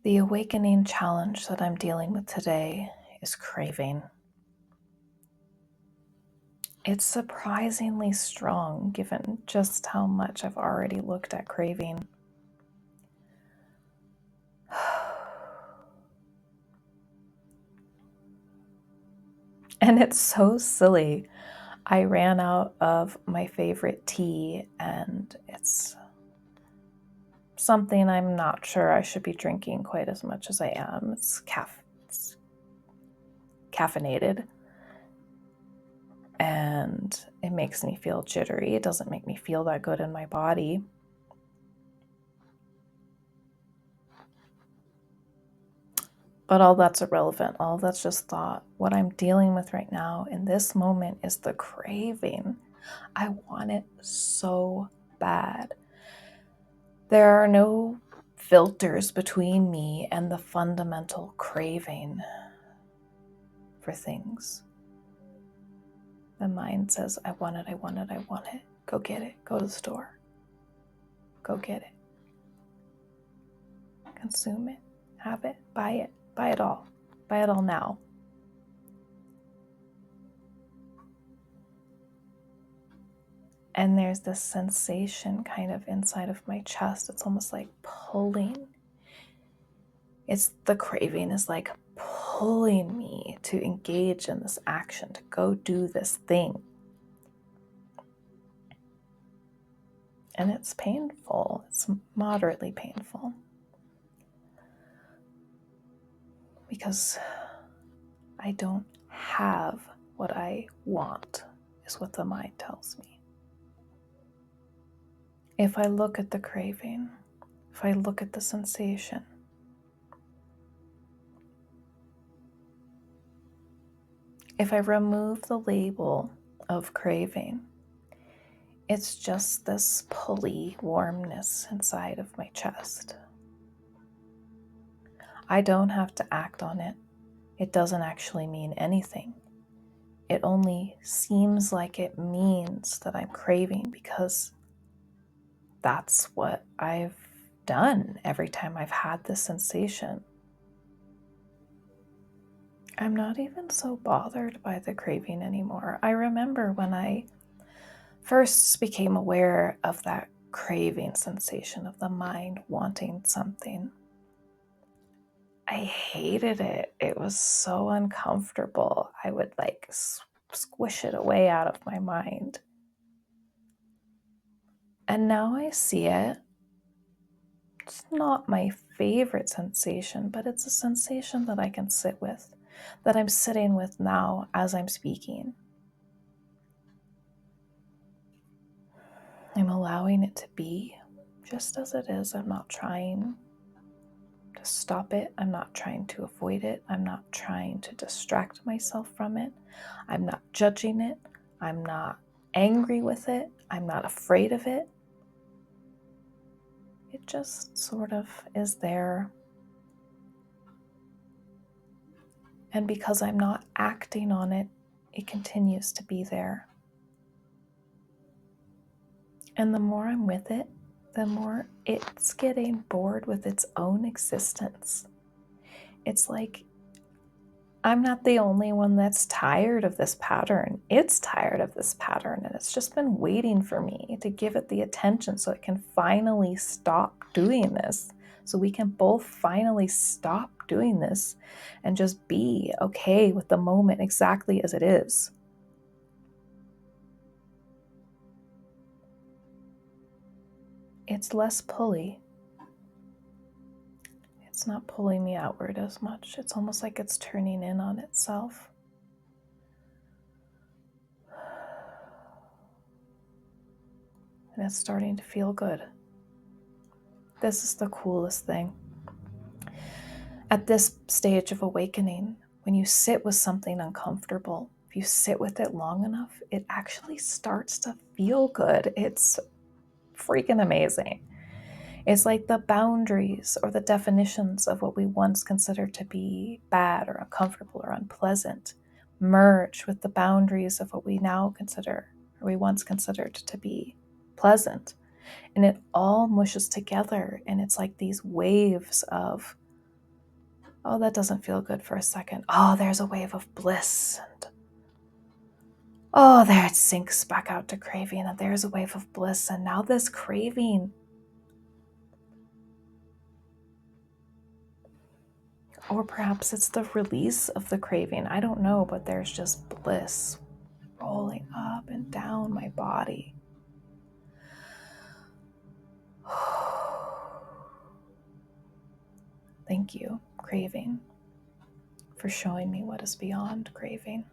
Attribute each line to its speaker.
Speaker 1: The awakening challenge that I'm dealing with today is craving. It's surprisingly strong given just how much I've already looked at craving. And it's so silly. I ran out of my favorite tea, and it's something I'm not sure I should be drinking quite as much as I am. It's caffeinated, and it makes me feel jittery. It doesn't make me feel that good in my body. But all that's irrelevant. All that's just thought. What I'm dealing with right now in this moment is the craving. I want it so bad. There are no filters between me and the fundamental craving for things. The mind says, I want it, I want it, I want it. Go get it. Go to the store. Go get it. Consume it. Have it. Buy it. Buy it all. Buy it all now. And there's this sensation kind of inside of my chest. It's almost like pulling. It's the craving is like pulling me to engage in this action, to go do this thing. And it's painful. It's moderately painful. Because I don't have what I want, is what the mind tells me. If I look at the craving, if I look at the sensation, if I remove the label of craving, it's just this pulley warmness inside of my chest. I don't have to act on it. It doesn't actually mean anything. It only seems like it means that I'm craving because that's what I've done every time I've had this sensation. I'm not even so bothered by the craving anymore. I remember when I first became aware of that craving sensation of the mind wanting something. I hated it. It was so uncomfortable. I would like squish it away out of my mind. And now I see it. It's not my favorite sensation, but it's a sensation that I can sit with, that I'm sitting with now as I'm speaking. I'm allowing it to be just as it is. I'm not trying to stop it. I'm not trying to avoid it. I'm not trying to distract myself from it. I'm not judging it. I'm not angry with it. I'm not afraid of it. It just sort of is there. And because I'm not acting on it, it continues to be there. And the more I'm with it, the more it's getting bored with its own existence. It's like I'm not the only one that's tired of this pattern. It's tired of this pattern, and it's just been waiting for me to give it the attention so it can finally stop doing this. So we can both finally stop doing this and just be okay with the moment exactly as it is. It's less pulley. It's not pulling me outward as much. It's almost like it's turning in on itself. And it's starting to feel good. This is the coolest thing. At this stage of awakening, when you sit with something uncomfortable, if you sit with it long enough, it actually starts to feel good. It's freaking amazing. It's like the boundaries or the definitions of what we once considered to be bad or uncomfortable or unpleasant merge with the boundaries of what we now consider, or we once considered to be pleasant. And it all mushes together, and it's like these waves of Oh, that doesn't feel good for a second. Oh, there's a wave of bliss. And oh, there it sinks back out to craving, and there's a wave of bliss. And now this craving. Or perhaps it's the release of the craving. I don't know, but there's just bliss rolling up and down my body. Thank you, craving, for showing me what is beyond craving.